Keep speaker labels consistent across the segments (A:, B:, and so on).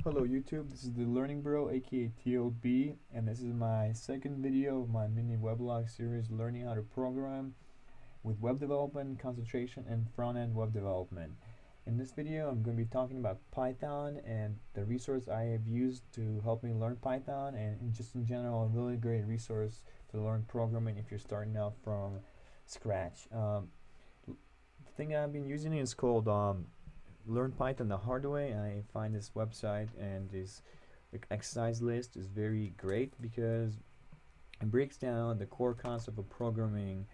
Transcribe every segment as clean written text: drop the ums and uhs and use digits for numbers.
A: Hello YouTube, this is the Learning Bro aka TLB, and this is my second video of my mini weblog series learning how to program with web development, concentration, and front-end web development. In this video I'm going to be talking about Python and the resource I have used to help me learn Python, and just in general a really great resource to learn programming if you're starting out from scratch. The thing I've been using is called Learn Python the Hard Way. I find this website and this exercise list is very great because it breaks down the core concept of programming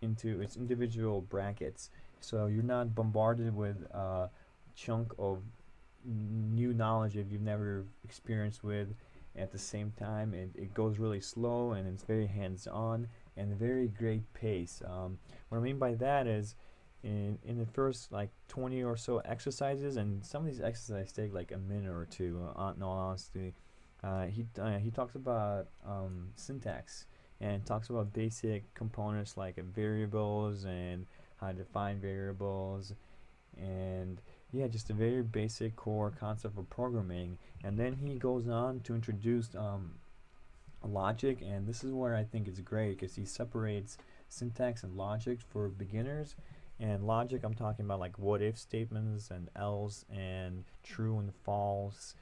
A: into its individual brackets, so you're not bombarded with a chunk of new knowledge if you've never experienced with. At the same time, it goes really slow and it's very hands-on and a very great pace. What I mean by that is in the first like 20 or so exercises, and some of these exercises take like a minute or two, in all honesty, he talks about syntax and talks about basic components like variables and how to define variables, and yeah, just a very basic core concept of programming. And then he goes on to introduce logic, and this is where I think it's great because he separates syntax and logic for beginners. And logic, I'm talking about like what if statements and else and true and false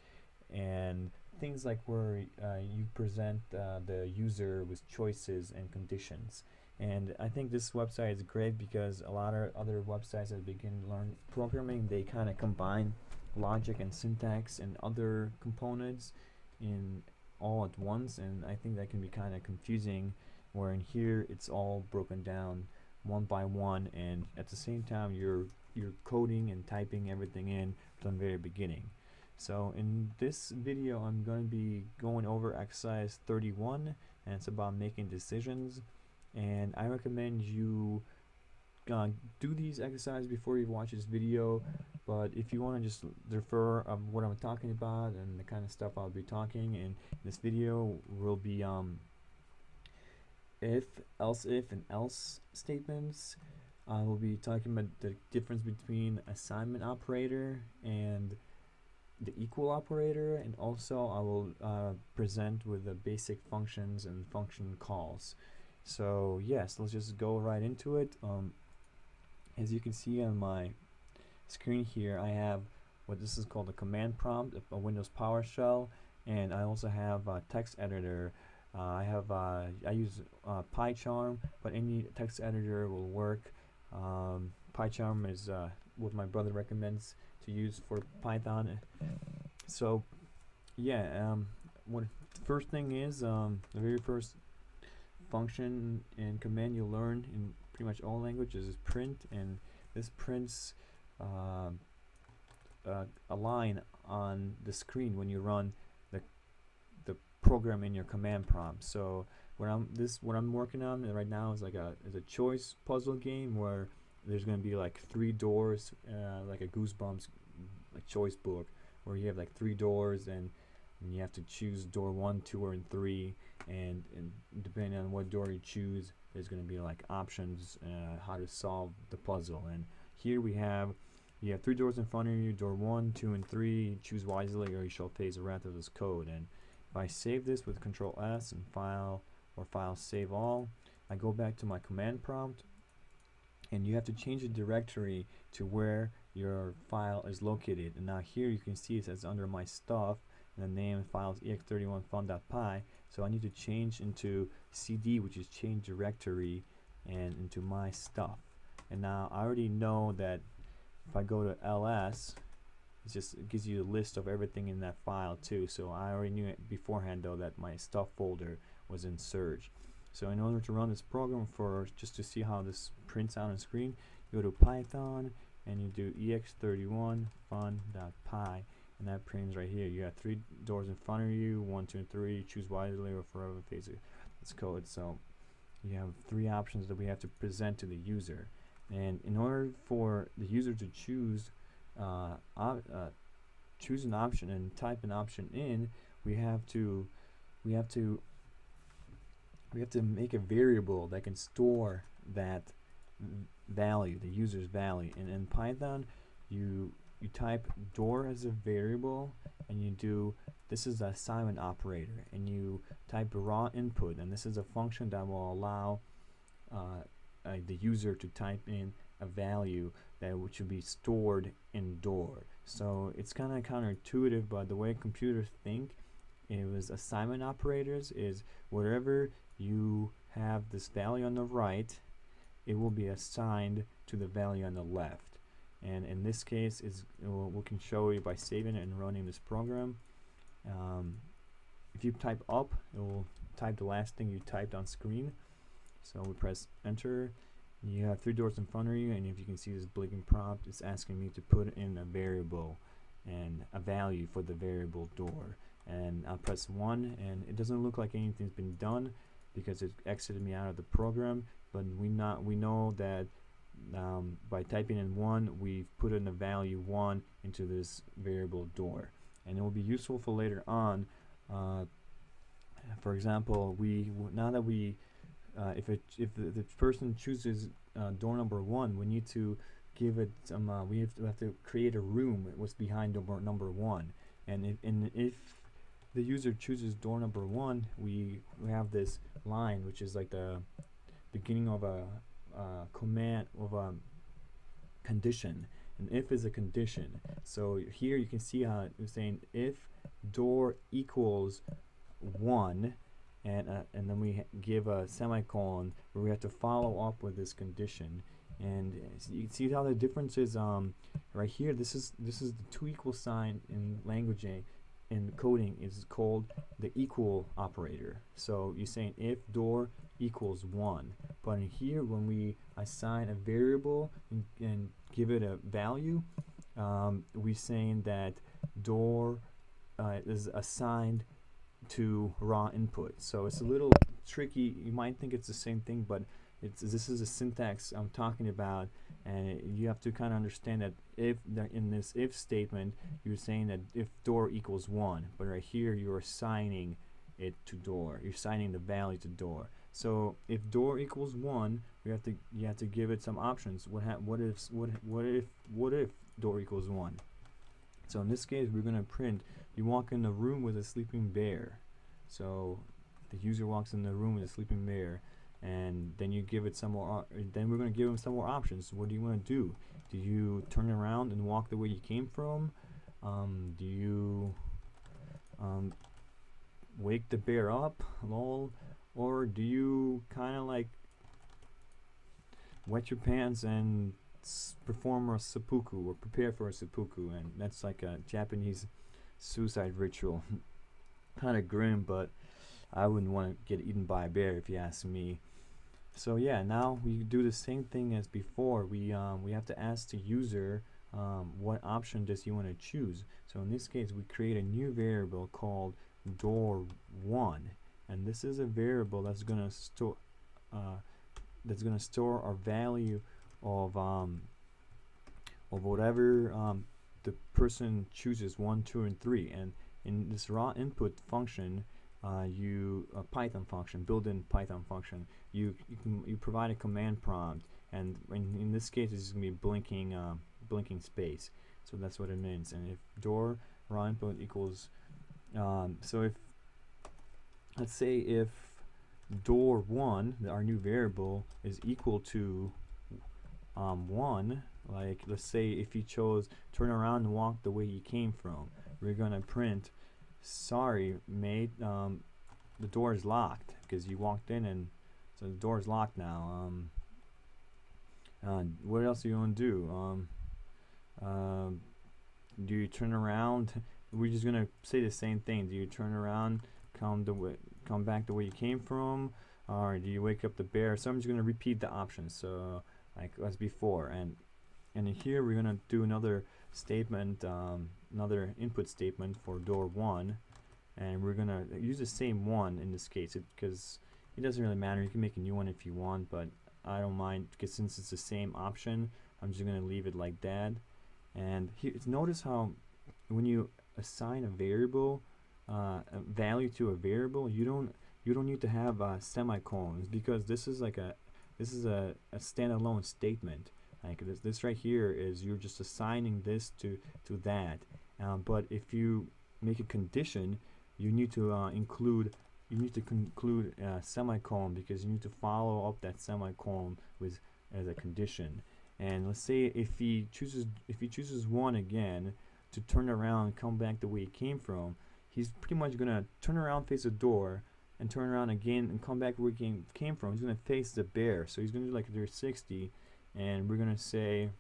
A: and things like where you present the user with choices and conditions. And I think this website is great because a lot of other websites that begin to learn programming, they kind of combine logic and syntax and other components in all at once, and I think that can be kind of confusing, where in here it's all broken down one by one, and at the same time you're coding and typing everything in from the very beginning. So in this video I'm going to be going over exercise 31, and it's about making decisions, and I recommend you do these exercises before you watch this video. But if you want to just refer of what I'm talking about and the kind of stuff I'll be talking in this video will be if, else if, and else statements. I will be talking about the difference between assignment operator and the equal operator, and also I will present with the basic functions and function calls. So yes, let's just go right into it. As you can see on my screen here, I have what this is called a command prompt, a Windows PowerShell, and I also have a text editor. I use PyCharm, but any text editor will work. PyCharm is what my brother recommends to use for Python. So yeah, what the first thing is, the very first function and command you'll learn in pretty much all languages is print, and this prints a line on the screen when you run the program in your command prompt. So what I'm working on right now is like a choice puzzle game where there's going to be like 3 doors, like a Goosebumps like choice book, where you have like 3 doors and you have to choose door 1, 2, or 3, and depending on what door you choose, there's going to be like options how to solve the puzzle. And here you have 3 doors in front of you, door 1, 2, and 3. Choose wisely or you shall face the wrath of this code. And if I save this with Control S and file save all, I go back to my command prompt, and you have to change the directory to where your file is located. And now here you can see it says under my stuff, and the name of the file is ex31fun.py, so I need to change into cd, which is change directory, and into my stuff. And now I already know that if I go to ls, it gives you a list of everything in that file too. So I already knew it beforehand though that my stuff folder was in Surge. So in order to run this program, just to see how this prints out on screen, you go to Python and you do ex31fun.py, and that prints right here. You got 3 doors in front of you, 1, 2, and 3. Choose wisely or forever face this code. So you have 3 options that we have to present to the user, and in order for the user to choose an option and type an option in, we have to make a variable that can store that value, the user's value. And in Python, you you type door as a variable, and you do, this is the assignment operator, and you type raw input, and this is a function that will allow the user to type in a value that should be stored in door. So it's kind of counterintuitive, but the way computers think, it was assignment operators is wherever you have this value on the right, it will be assigned to the value on the left. And in this case, we can show you by saving it and running this program. If you type up, it will type the last thing you typed on screen. So we press enter. You have 3 doors in front of you, and if you can see this blinking prompt, it's asking me to put in a variable and a value for the variable door. And I'll press 1, and it doesn't look like anything's been done because it exited me out of the program. But we know that by typing in 1, we've put in the value 1 into this variable door, and it will be useful for later on. For example, now that if the person chooses door number 1, we need to give it some. We have to create a room what's behind door number 1, and if the user chooses door number 1, we have this line which is like the beginning of a command of a condition, and if is a condition. So here you can see how it's saying if door equals 1, and then we give a semicolon where we have to follow up with this condition. And you can see how the difference is right here. This is the 2 equal sign in language in coding is called the equal operator. So you're saying if door equals 1, but in here when we assign a variable and give it a value, we're saying that door is assigned to raw input. So it's a little tricky. You might think it's the same thing, but this is a syntax I'm talking about, and you have to kind of understand that if in this if statement you're saying that if door equals 1, but right here you're assigning it to door. You're assigning the value to door. So if door equals 1, you have to give it some options. What if door equals 1? So in this case, we're going to print, you walk in the room with a sleeping bear. So the user walks in the room with a sleeping bear, and then you give it some more. Then we're going to give them some more options. What do you want to do? Do you turn around and walk the way you came from? Do you wake the bear up, lol, or do you kind of like wet your pants and perform a seppuku or prepare for a seppuku? And that's like a Japanese suicide ritual. Kind of grim, but I wouldn't want to get eaten by a bear if you ask me. So yeah, now we do the same thing as before. We have to ask the user what option does he want to choose. So in this case, we create a new variable called door1, and this is a variable that's going to store our value of whatever the person chooses, 1, 2, and 3. And in this raw input function, a Python function, built-in Python function, you provide a command prompt, and in this case it's going to be blinking space. So that's what it means. And if door raw input equals so if let's say if door1, our new variable, is equal to 1, like let's say if you chose turn around and walk the way you came from, we're gonna print, sorry mate, the door is locked because you walked in, and so the door is locked now. What else are you gonna do? Do you turn around? We're just gonna say the same thing. Do you turn around, come back the way you came from, or do you wake up the bear? So I'm just gonna repeat the options, so like as before. And in here we're gonna do another statement, another input statement for door1, and we're gonna use the same one in this case because it doesn't really matter. You can make a new one if you want, but I don't mind because since it's the same option, I'm just gonna leave it like that. And here, notice how when you assign a variable, a value to a variable, you don't need to have semicolons, because this is like a standalone statement. Like this right here is you're just assigning this to that. But if you make a condition, you need to include semicolon, because you need to follow up that semicolon with as a condition. And let's say if he chooses 1 again to turn around and come back the way he came from, he's pretty much gonna turn around, face the door, and turn around again and come back where he came from. He's gonna face the bear. So he's gonna do like a 360, and we're gonna say,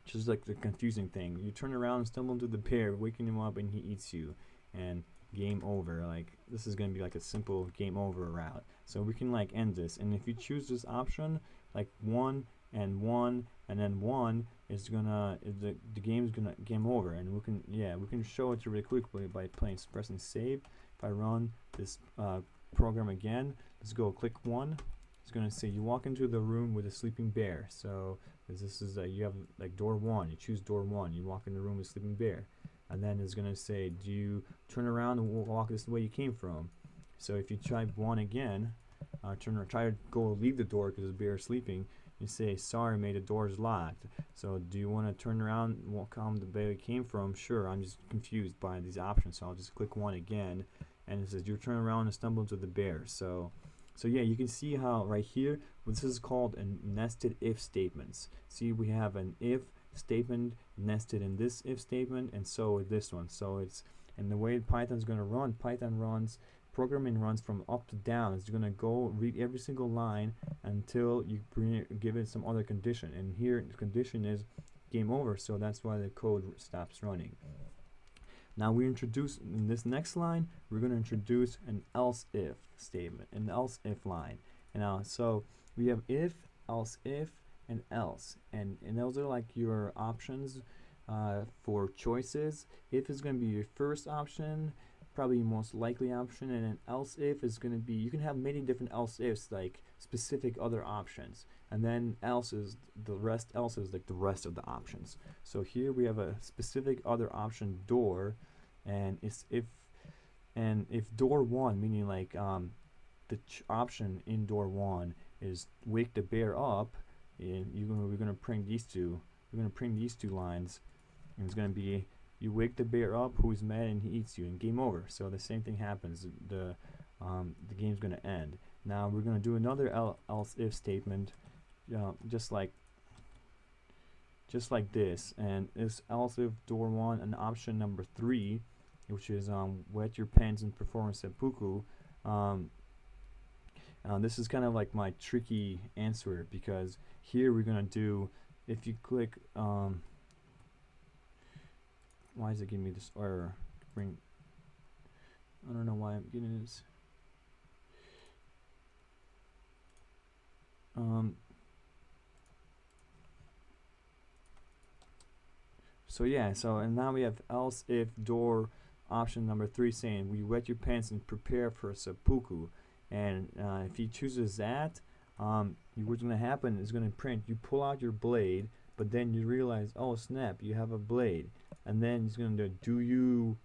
A: just like the confusing thing, you turn around and stumble into the bear, waking him up, and he eats you, and game over. Like this is gonna be like a simple game over route. So we can like end this, and if you choose this option, like 1 and 1 and then 1, is gonna the game's gonna game over. And we can show it really quickly by pressing save. If I run this program again, let's go click 1. It's gonna say you walk into the room with a sleeping bear. So this is you have like door 1, you choose door 1, you walk in the room with a sleeping bear, and then it's gonna say, do you turn around and walk this way you came from? So if you try 1 again, try to go leave the door because the bear is sleeping, you say, sorry mate, the door is locked. So do you want to turn around and walk home the bear came from? Sure, I'm just confused by these options, so I'll just click 1 again, and it says you turn around and stumble into the bear. So yeah, you can see how right here, this is called a nested if statements. See, we have an if statement nested in this if statement, and so with this one. So it's, and the way Python's going to run, programming runs from up to down. It's going to go read every single line until you give it some other condition, and here the condition is game over, so that's why the code stops running. Now we introduce, in this next line, we're going to introduce an else if statement, an else if line. And so we have if, else if, and else, and those are like your options for choices. If is going to be your first option, probably most likely option, and then else if is going to be, you can have many different else ifs, like specific other options, and then else is the rest, else is like the rest of the options. So here we have a specific other option, door, and it's if door 1, meaning like the option in door 1 is wake the bear up, and we're gonna print these two. We're gonna print these 2 lines, and it's gonna be you wake the bear up who's mad and he eats you, and game over. So the same thing happens. The game's gonna end. Now we're gonna do another else if statement, just like this, and this else if door 1 and option number 3, which is wet your pants and perform seppuku. This is kind of like my tricky answer, because here we're gonna do, if you click why is it giving me this error? I don't know why I'm getting this. So yeah, and now we have else if door option number 3 saying we wet your pants and prepare for seppuku. And if he chooses that, what's going to happen is going to print, you pull out your blade, but then you realize, oh snap, you have a blade. And then he's going to do you,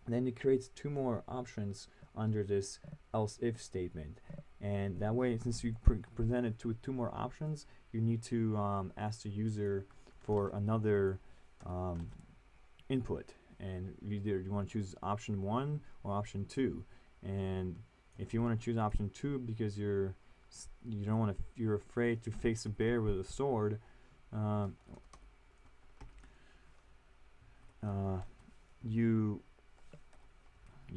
A: and then it creates 2 more options under this else if statement. And that way, since you presented 2 more options, you need to ask the user for another input, and either you want to choose option 1 or option 2. And if you want to choose option 2 because you're afraid to face a bear with a sword, you're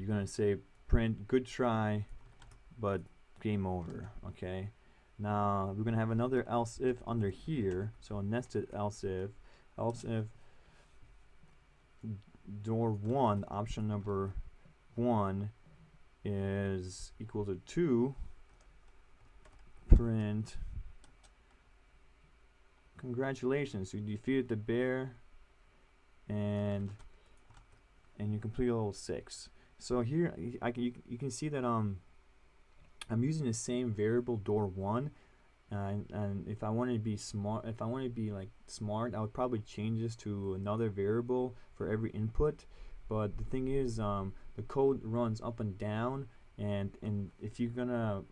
A: gonna say print good try but game over. Okay, now we're gonna have another else if under here, so a nested else if door 1 option number 1 is equal to 2, print congratulations, you defeated the bear and you complete level 6. So here you can see that I'm using the same variable door 1, and if I want to be smart, I would probably change this to another variable for every input. But the thing is, the code runs up and down, and if you're gonna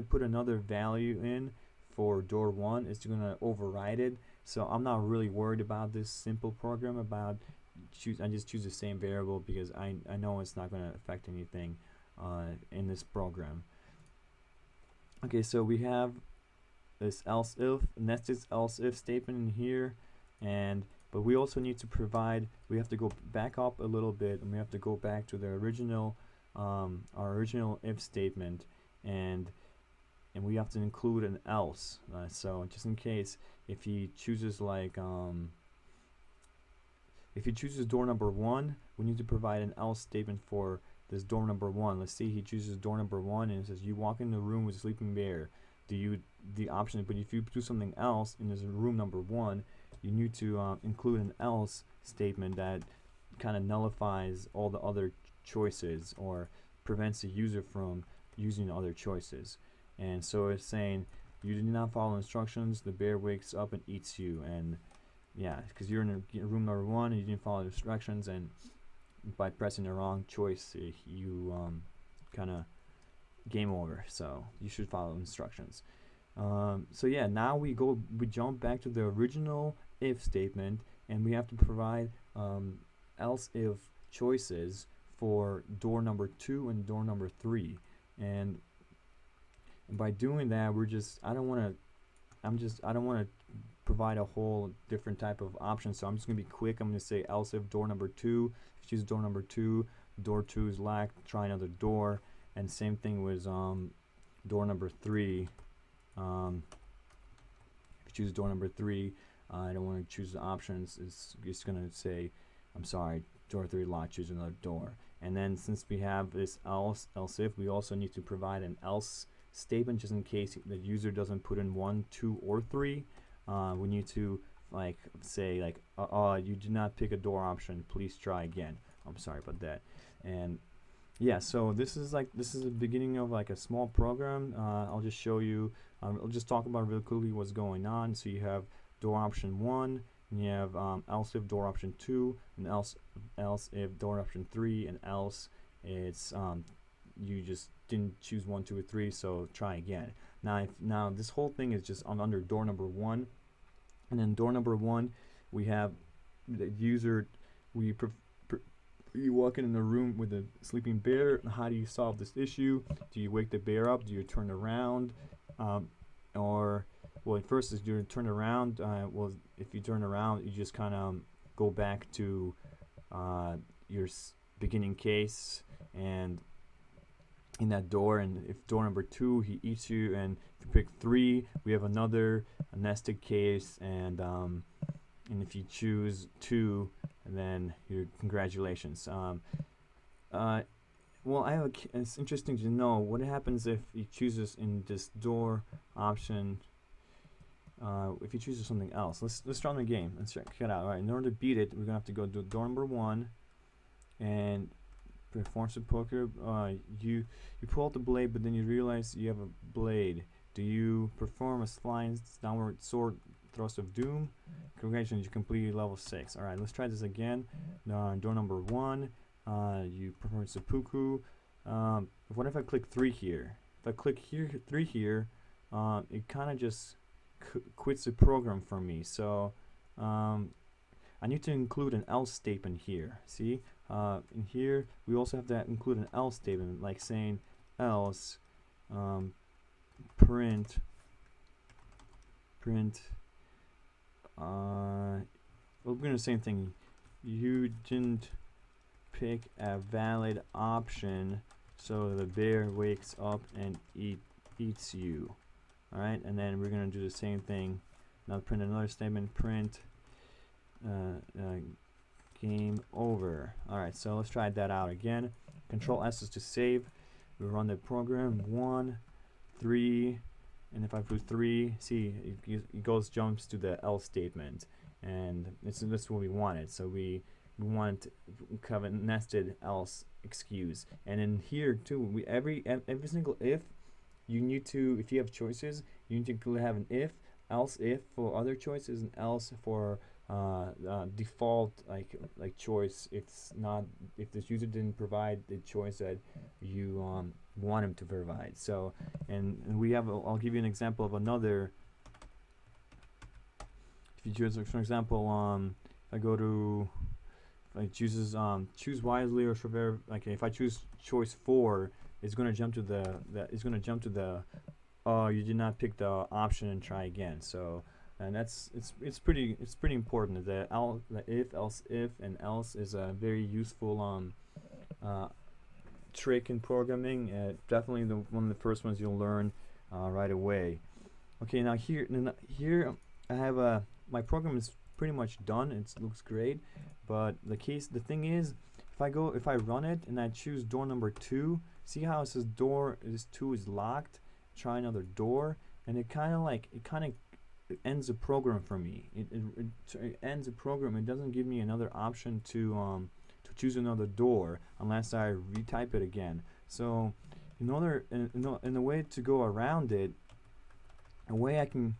A: put another value in for door 1, it's gonna override it. So I'm not really worried about this simple program about I just choose the same variable because I know it's not gonna affect anything in this program. Okay, so we have this else if, nested else if statement in here, but we also need to provide, we have to go back up a little bit, and we have to go back to the original our original if statement, and we have to include an else. So just in case, if he chooses like if he chooses door number 1, we need to provide an else statement for this door number 1. Let's see, he chooses door number 1 and it says, you walk in the room with a sleeping bear. The option, but if you do something else in this room number 1, you need to include an else statement that kind of nullifies all the other choices or prevents the user from using other choices. And so it's saying, you did not follow instructions, the bear wakes up and eats you. And yeah, because you're in room number 1 and you didn't follow the instructions, and by pressing the wrong choice, you kind of game over. So you should follow instructions. So yeah, now we jump back to the original if statement, and we have to provide else if choices for door number 2 and door number 3. And by doing that, I don't want to provide a whole different type of option, so I'm just going to be quick. I'm going to say else if door number 2, if you choose door number 2, door 2 is locked, try another door. And same thing with door number 3. If you choose door number 3, I don't want to choose the options. It's just going to say, I'm sorry, door 3 locked, choose another door. And then since we have this else if, we also need to provide an else statement just in case the user doesn't put in 1, 2, or 3. We need to like say like you did not pick a door option, please try again. I'm sorry about that. And yeah, so this is the beginning of like a small program. I'll just show you, I'll just talk about really quickly what's going on. So you have door option 1, and you have else if door option 2, and else if door option 3, and else it's you just didn't choose 1, 2, or 3, so try again. Now this whole thing is just under door number 1, and then door number 1 we have the user, you walk in the room with a sleeping bear. How do you solve this issue? Do you wake the bear up? Do you turn around? Or well, at first is you turn around. Well, if you turn around, you just kind of go back to your beginning case and in that door. And if door number 2, he eats you, and if you pick 3, we have another nested case. And if you choose 2, and then congratulations. Well, it's interesting to know what happens if he chooses in this door option. If he chooses something else, let's start the game. Let's check it out. All right, in order to beat it, we're gonna have to go to door number 1 and perform some poker. You pull out the blade, but then you realize you have a blade. Do you perform a flying downward sword thrust of doom? Congratulations, you completed level 6. Alright, let's try this again. Door number 1, you perform seppuku. What if I click 3 here? If I click 3 here, it kind of just quits the program for me. So I need to include an else statement here. See, in here we also have to include an else statement, like saying else print we're going to the same thing. You didn't pick a valid option, so the bear wakes up and eats you. Alright, and then we're going to do the same thing. Now print another statement, print game over. Alright, so let's try that out again. Control S is to save. We run the program. 1, 3, and if I put 3, see, it jumps to the else statement, and this is what we wanted. So we want kind of nested else excuse. And in here too, every single if, you need to, if you have choices, you need to have an if, else if for other choices, and else for default like choice if this user didn't provide the choice that you want him to provide. So and we have I'll give you an example of another if you choose, for example, if I go to, if I choose wisely or Chevere, like if I choose choice 4, it's gonna jump to the you did not pick the option and try again. So, and it's pretty important. The if, else if, and else is a very useful trick in programming. Definitely one of the first ones you'll learn right away. Okay, now here I have my program is pretty much done. It looks great, but the thing is, if I run it and I choose door number 2, see how it says door 2 is locked, try another door, and it kind of ends the program for me. It ends the program. It doesn't give me another option to choose another door unless I retype it again. So in a way to go around it, a way I can,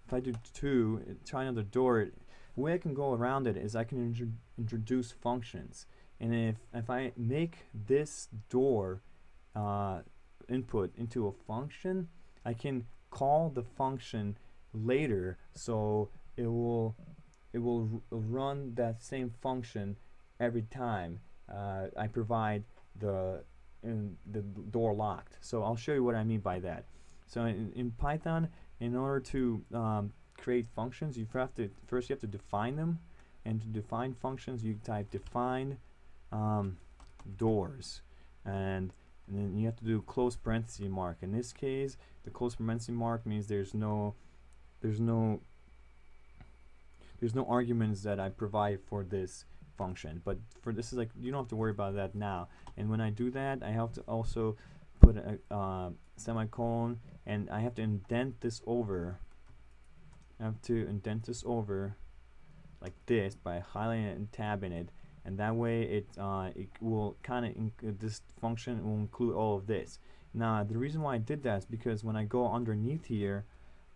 A: if I do 2, try another door, the way I can go around it is I can introduce functions. And if I make this door input into a function, I can call the function later, so it will run that same function every time I provide the door locked. So I'll show you what I mean by that. So in Python, in order to create functions, you have to define them, and to define functions you type define doors, and then you have to do close parenthesis mark. In this case, the close parenthesis mark means there's no arguments that I provide for this function, but for this is like, you don't have to worry about that now. And when I do that, I have to also put a semicolon, and I have to indent this over. I have to indent this over like this by highlighting it and tabbing it, and that way it will this function will include all of this. Now the reason why I did that is because when I go underneath here,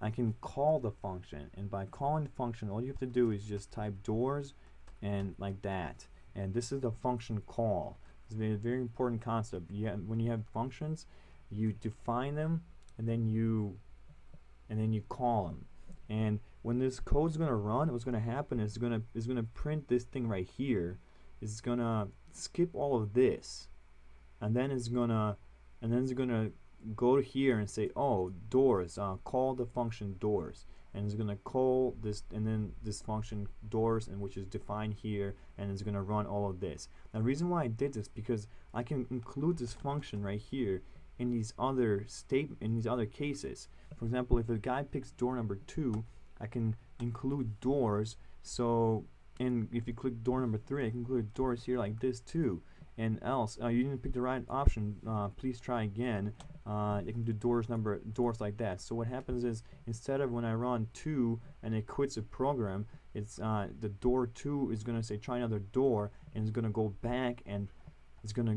A: I can call the function, and by calling the function, all you have to do is just type doors and like that, and this is the function call. It's a very important concept. When you have functions, you define them, and then you call them. And when this code's gonna run, what's gonna happen is it's gonna print this thing right here. It's gonna skip all of this, and then it's gonna go here and say, oh, doors, call the function doors, and it's gonna call this, and then this function doors, and which is defined here, and it's gonna run all of this. Now the reason why I did this, because I can include this function right here in these other cases. For example, if a guy picks door number 2, I can include doors. So, and if you click door number 3, I can include doors here like this too. And else, you didn't pick the right option, please try again. You can do doors like that. So what happens is, instead of when I run 2 and it quits the program, it's the door 2 is gonna say try another door, and it's gonna go back, and it's gonna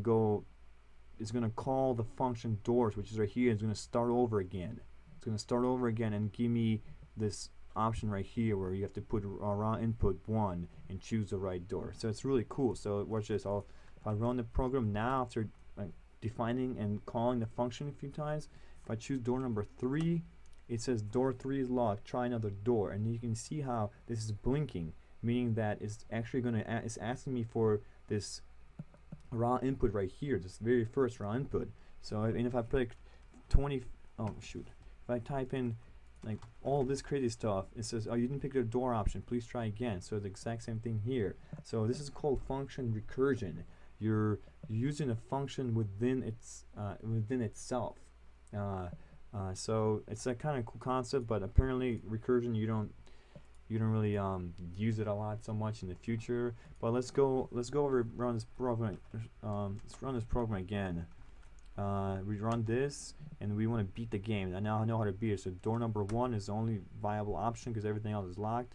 A: call the function doors, which is right here. It's gonna start over again. It's gonna start over again and give me this option right here where you have to put raw input 1 and choose the right door. So it's really cool. So watch this. If I run the program now after defining and calling the function a few times, if I choose door number 3, it says door 3 is locked, try another door, and you can see how this is blinking, meaning that it's actually it's asking me for this raw input right here, this very first raw input. So, and if I pick 20, oh shoot, if I type in like all this crazy stuff, it says, oh, you didn't pick the door option, please try again. So the exact same thing here. So this is called function recursion. You're using a function within itself. So it's a kind of cool concept, but apparently recursion, you don't really use it a lot so much in the future. But let's go over run this program. Let's run this program again. We run this, and we want to beat the game. I now know how to beat it. So door number 1 is the only viable option because everything else is locked.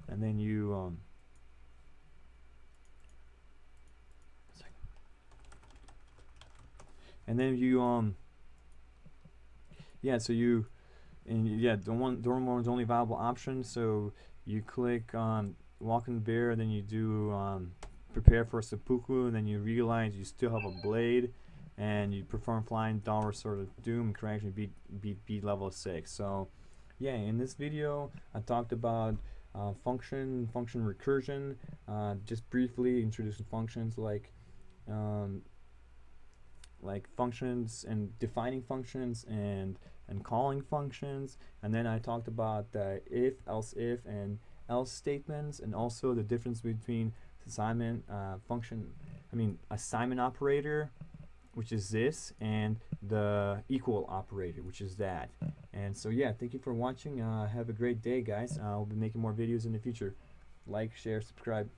A: And then you yeah, so door 1 is the only viable option. So you click walk in the bear, then you do prepare for seppuku, and then you realize you still have a blade, and you perform flying dollar sword of doom and can actually beat level 6. So yeah, in this video I talked about function recursion, just briefly introducing functions like functions and defining functions and calling functions. And then I talked about the if, else if, and else statements, and also the difference between assignment assignment operator, which is this, and the equal operator, which is that. And so yeah, thank you for watching. Have a great day, guys. I'll be making more videos in the future. Like, share, subscribe.